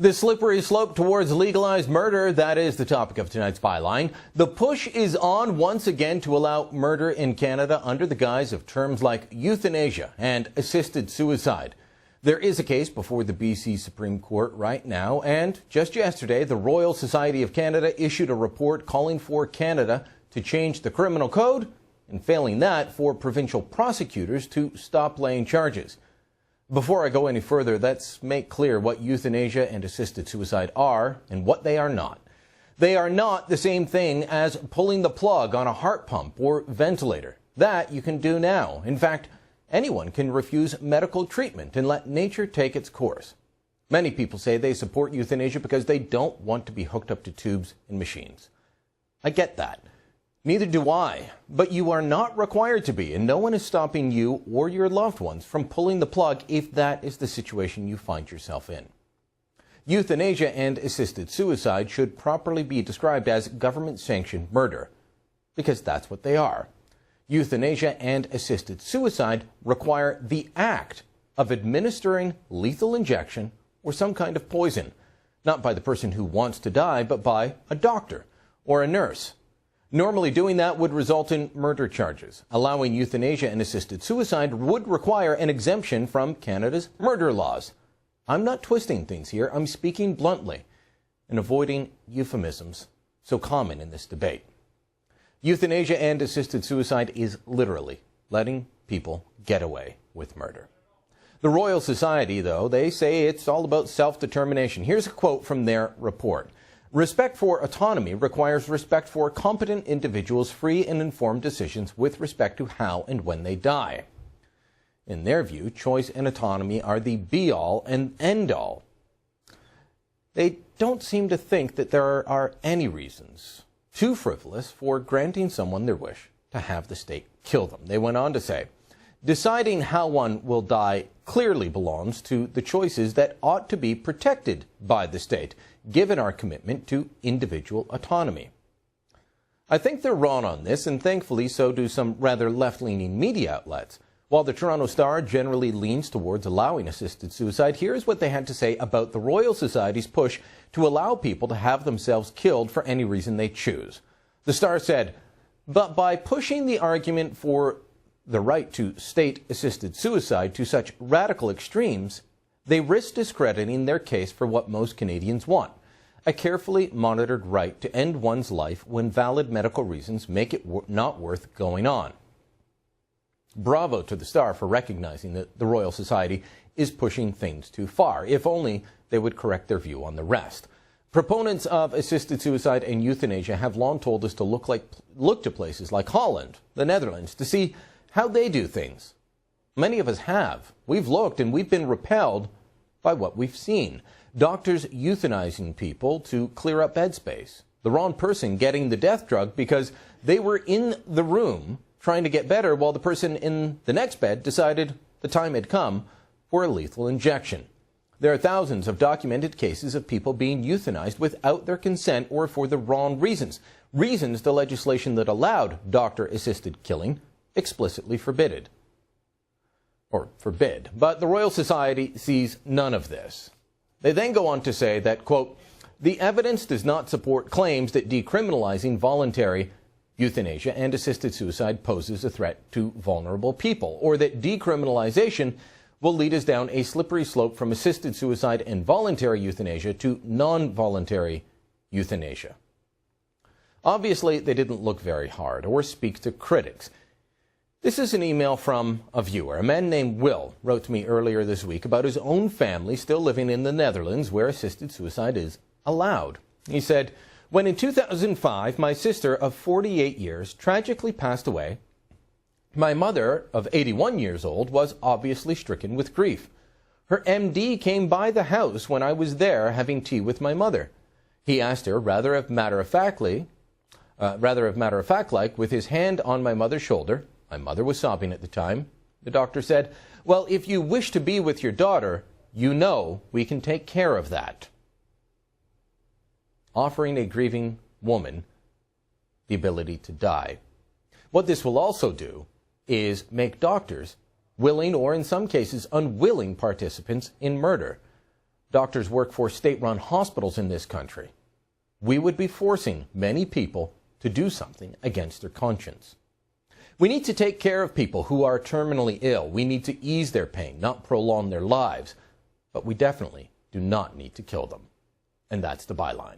The slippery slope towards legalized murder, that is the topic of tonight's Byline. The push is on once again to allow murder in Canada under the guise of terms like euthanasia and assisted suicide. There is a case before the BC Supreme Court right now, and just yesterday, the Royal Society of Canada issued a report calling for Canada to change the criminal code, and failing that, for provincial prosecutors to stop laying charges. Before I go any further, let's make clear what euthanasia and assisted suicide are and what they are not. They are not the same thing as pulling the plug on a heart pump or ventilator. That you can do now. In fact, anyone can refuse medical treatment and let nature take its course. Many people say they support euthanasia because they don't want to be hooked up to tubes and machines. I get that. Neither do I, but you are not required to be, and no one is stopping you or your loved ones from pulling the plug if that is the situation you find yourself in. Euthanasia and assisted suicide should properly be described as government-sanctioned murder, because that's what they are. Euthanasia and assisted suicide require the act of administering lethal injection or some kind of poison, not by the person who wants to die, but by a doctor or a nurse. Normally doing that would result in murder charges. Allowing euthanasia and assisted suicide would require an exemption from Canada's murder laws. I'm not twisting things here. I'm speaking bluntly and avoiding euphemisms so common in this debate. Euthanasia and assisted suicide is literally letting people get away with murder. The Royal Society, though, they say it's all about self-determination. Here's a quote from their report. Respect for autonomy requires respect for competent individuals' free and informed decisions with respect to how and when they die. In their view, choice and autonomy are the be-all and end-all. They don't seem to think that there are any reasons too frivolous for granting someone their wish to have the state kill them. They went on to say, deciding how one will die clearly belongs to the choices that ought to be protected by the state, given our commitment to individual autonomy. I think they're wrong on this, and thankfully so do some rather left-leaning media outlets. While the Toronto Star generally leans towards allowing assisted suicide, here's what they had to say about the Royal Society's push to allow people to have themselves killed for any reason they choose. The Star said, but by pushing the argument for the right to state-assisted suicide to such radical extremes, they risk discrediting their case for what most Canadians want, a carefully monitored right to end one's life when valid medical reasons make it not worth going on. Bravo to the Star for recognizing that the Royal Society is pushing things too far. If only they would correct their view on the rest. Proponents of assisted suicide and euthanasia have long told us to look to places like Holland, the Netherlands, to see how they do things. Many of us have. We've looked and we've been repelled by what we've seen. Doctors euthanizing people to clear up bed space. The wrong person getting the death drug because they were in the room trying to get better while the person in the next bed decided the time had come for a lethal injection. There are thousands of documented cases of people being euthanized without their consent or for the wrong reasons. Reasons the legislation that allowed doctor-assisted killing explicitly forbid. But the Royal Society sees none of this. They then go on to say that, quote, the evidence does not support claims that decriminalizing voluntary euthanasia and assisted suicide poses a threat to vulnerable people, or that decriminalization will lead us down a slippery slope from assisted suicide and voluntary euthanasia to non-voluntary euthanasia. Obviously, they didn't look very hard or speak to critics. This is an email from a viewer. A man named Will wrote to me earlier this week about his own family still living in the Netherlands where assisted suicide is allowed. He said, when in 2005, my sister of 48 years tragically passed away, my mother of 81 years old was obviously stricken with grief. Her MD came by the house when I was there having tea with my mother. He asked her, rather of matter-of-fact-like, with his hand on my mother's shoulder. My mother was sobbing at the time. The doctor said, well, if you wish to be with your daughter, you know we can take care of that. Offering a grieving woman the ability to die. What this will also do is make doctors willing or in some cases unwilling participants in murder. doctors work for state-run hospitals in this country, we would be forcing many people to do something against their conscience. We need to take care of people who are terminally ill. We need to ease their pain, not prolong their lives. But we definitely do not need to kill them. And that's the byline.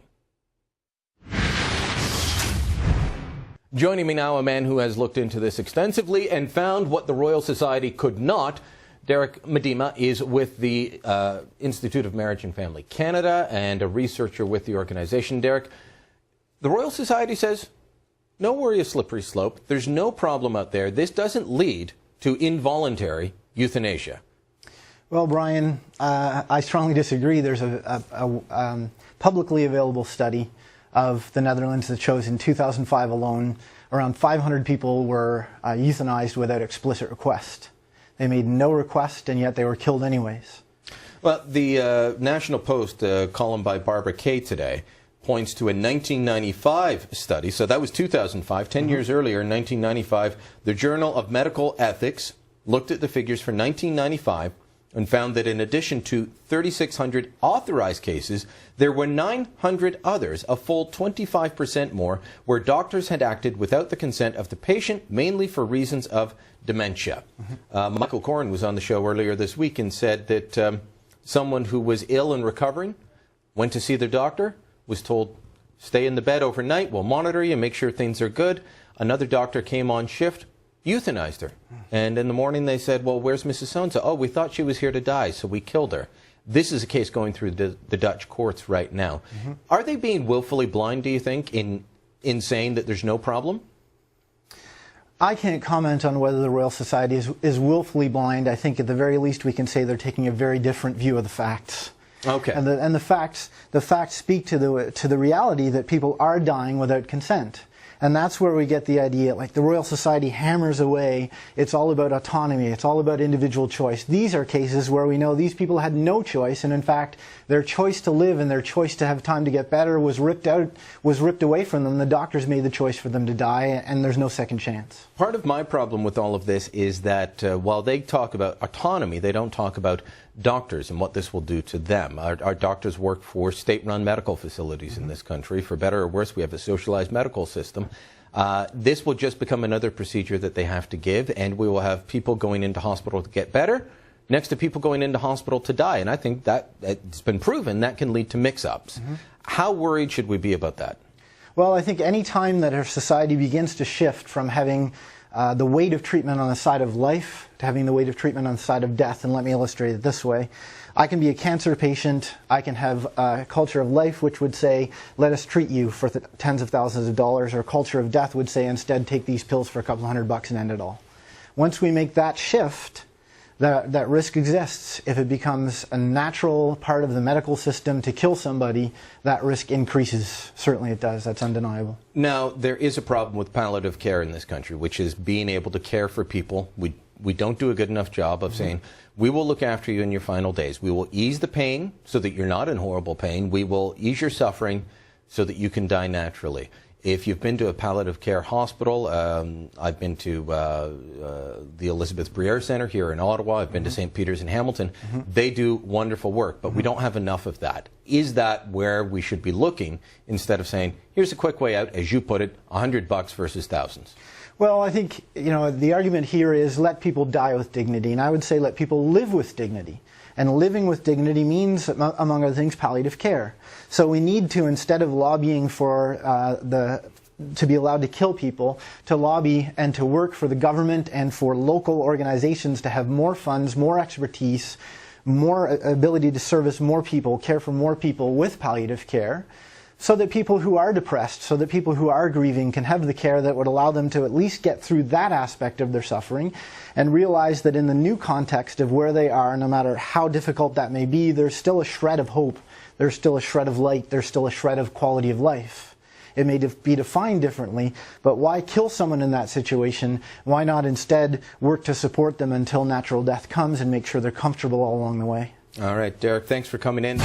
Joining me now, a man who has looked into this extensively and found what the Royal Society could not. Derek Miedema is with the Institute of Marriage and Family Canada and a researcher with the organization. Derek, the Royal Society says, no worry, a slippery slope. There's no problem out there. This doesn't lead to involuntary euthanasia. Well, Brian, I strongly disagree. There's a publicly available study of the Netherlands that shows in 2005 alone, around 500 people were euthanized without explicit request. They made no request, and yet they were killed anyways. Well, the National Post column by Barbara Kay today points to a 1995 study. So that was 2005. 10 years earlier, in 1995, the Journal of Medical Ethics looked at the figures for 1995 and found that in addition to 3,600 authorized cases, there were 900 others, a full 25% more, where doctors had acted without the consent of the patient, mainly for reasons of dementia. Michael Corrin was on the show earlier this week and said that someone who was ill and recovering went to see their doctor, was told, stay in the bed overnight, we'll monitor you, make sure things are good. Another doctor came on shift, euthanized her. And in the morning they said, well, where's Mrs. So-and-so? Oh, we thought she was here to die, so we killed her. This is a case going through the Dutch courts right now. Are they being willfully blind, do you think, in saying that there's no problem? I can't comment on whether the Royal Society is willfully blind. I think at the very least we can say they're taking a very different view of the facts. Okay. And the facts speak to the reality that people are dying without consent. And that's where we get the idea, like the Royal Society hammers away, it's all about autonomy, it's all about individual choice. These are cases where we know these people had no choice, and in fact, their choice to live and their choice to have time to get better was ripped away from them. The doctors made the choice for them to die, and there's no second chance. Part of my problem with all of this is that while they talk about autonomy, they don't talk about doctors and what this will do to them. Our doctors work for state-run medical facilities in this country. For better or worse, we have a socialized medical system. This will just become another procedure that they have to give, and we will have people going into hospital to get better next to people going into hospital to die. And I think that it's been proven that can lead to mix-ups. How worried should we be about that? Well, I think any time that our society begins to shift from having the weight of treatment on the side of life to having the weight of treatment on the side of death, and let me illustrate it this way. I can be a cancer patient, I can have a culture of life which would say, let us treat you for tens of thousands of dollars, or a culture of death would say, instead take these pills for a couple $100 and end it all. Once we make that shift, that risk exists. If it becomes a natural part of the medical system to kill somebody, that risk increases. Certainly it does. That's undeniable. Now, there is a problem with palliative care in this country, which is being able to care for people. We don't do a good enough job of saying, we will look after you in your final days. We will ease the pain so that you're not in horrible pain. We will ease your suffering so that you can die naturally. If you've been to a palliative care hospital, I've been to the Elizabeth Briere Center here in Ottawa. I've been to St. Peter's in Hamilton. They do wonderful work, but we don't have enough of that. Is that where we should be looking instead of saying, here's a quick way out, as you put it, $100 versus thousands? Well, I think, the argument here is let people die with dignity, and I would say let people live with dignity. And living with dignity means, among other things, palliative care. So we need to, instead of lobbying for to be allowed to kill people, to lobby and to work for the government and for local organizations to have more funds, more expertise, more ability to service more people, care for more people with palliative care, so that people who are depressed, so that people who are grieving can have the care that would allow them to at least get through that aspect of their suffering and realize that in the new context of where they are, no matter how difficult that may be, there's still a shred of hope, there's still a shred of light, there's still a shred of quality of life. It may be defined differently, but why kill someone in that situation? Why not instead work to support them until natural death comes and make sure they're comfortable all along the way? All right, Derek, thanks for coming in.